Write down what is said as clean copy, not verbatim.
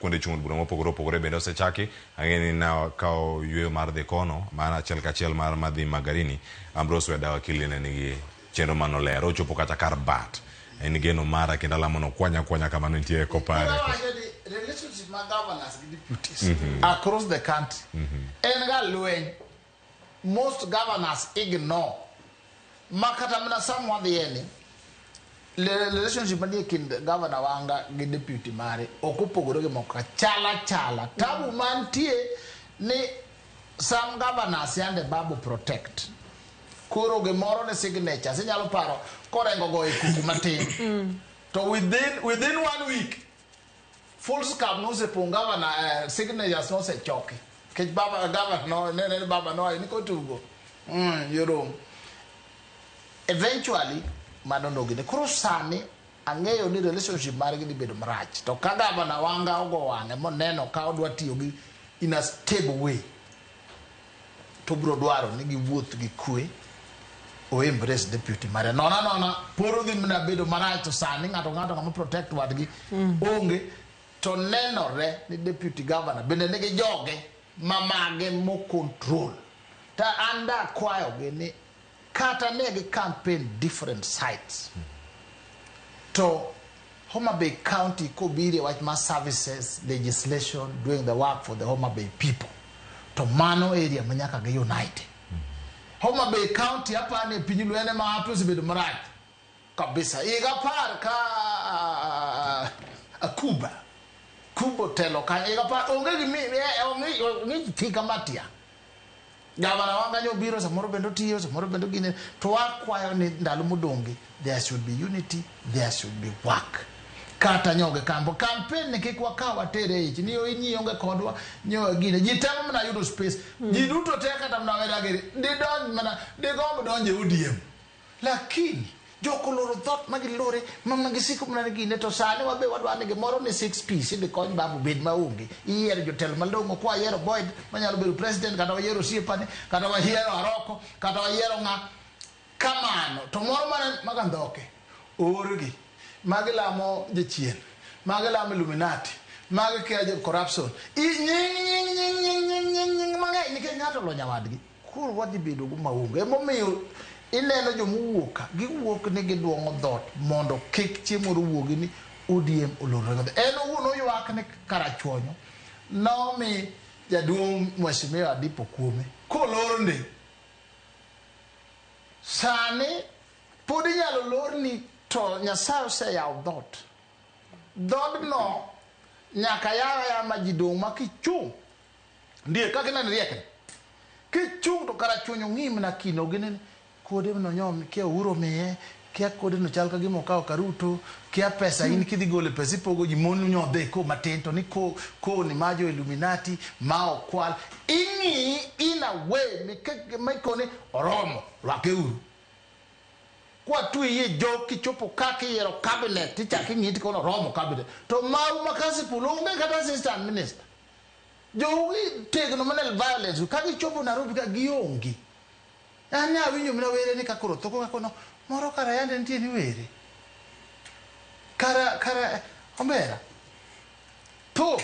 kuonde chung bura mopogore opogore bende osechaki. Ang'eni na kao yweyo mar dhi kono mana achiel kachiel mar madhi Magarini. Ambrose Weda wakili ne nigi chenro manolero ochopo kata kar bat en geno mara kendo alamono kwanya kamano nitie kopare. Relationship with governors and deputies across the country. And lweny, most governors ignore. Makata mna someone the any relationship with governor wanga with deputy mare okupogoro ge moka chala tabu mantie ni some governors and the babu protect kuro ge moro ne signature sinyalo paro korengo go ikuku matin to within 1 week full scam no se pongava na signatures no se choke ke baba governor no ne baba no ni ko tugo yoro eventually manono gine krosani angeyo ni relationship mari gi bedo marach to ka governor wanga ogo wange mo neno ka odwa tiyo gi in a stable way to bro dwaro ni gi wuoth gi kwe o embrace deputy mare nona poro gi na bedo marach to sani ngato ngamo protect wadgi onge to nenore ni deputy governor bende nigi joge mamage mo control ta anda kwayo gi ni kata negi campaign different sites to Homa Bay County kobiri wach ma services legislation doing the work for the Homa Bay people to mano area manyaka ge united Homa Bay County hapa ne pinyu lwene ma hapo zibedo marach kabisa iga par ka akuba kubo telo ka iga par onge ngi tika matia gavana wanga nyo biro sa moro bendo tiyo sa moro bendo gine to akwayo ni ndalu mudongi there should be unity, there should be work kata nyoge kambo campaign ne kikwa kawa tere ichi niyo inyi yonge kodwa nyo gine jitama mna yudo space jiduto teka ta mna weda giri didon mana digombo donje UDM lakini joko loro thot magilore mamagisiku mna gine to sane wabe wadwane ge moro ni 6 piece de kony babu bed maungi iyer jotel malongo kwa yero Boyd manyalo bedo president kata wayero siepane kata wayero Aroko kata wayero nga kamano to moro mane magandoke orgi magilamo jechien magilamo Illuminati magikeje corruption mang'eny nikech ng'ato lo nyawadgi kuro wadhi bedo go maunge emomiyo ineno jomuwuoka giwuok ni giduongo dhot mondo kik chiemo ruwogi ni ODM olorore en owuon oywak ne karachuonyo nomi jaduong' Mheshimiwa Dipo Kuome kolorne sani pod inyalo lorni to Nyasaye oseyawo dhot no nyaka yawa majidong' ma kichung' ndie kaka nani riekni kichung' to karachuonyo ng'im na kino gine kode no nyom kia uro miye kia kode no chal ka gimo kao karuto kia pesa in kidhi gole pesa ipogo ji monu nyodhe ko matento ni ko ni majo Illuminati mao kwal ingi in a way mikone oromo lwake uru kwa tu iye jo kichopo kake yero cabinet ticha kingiti kono romo cabinet to mau makasi pulunge kata assistant minister jo tegno manel violence kaki chopo Nairobi ka giongi anya winyo mna were ni kakoro toko kakono moro kara yande ntie ni were kara ombera to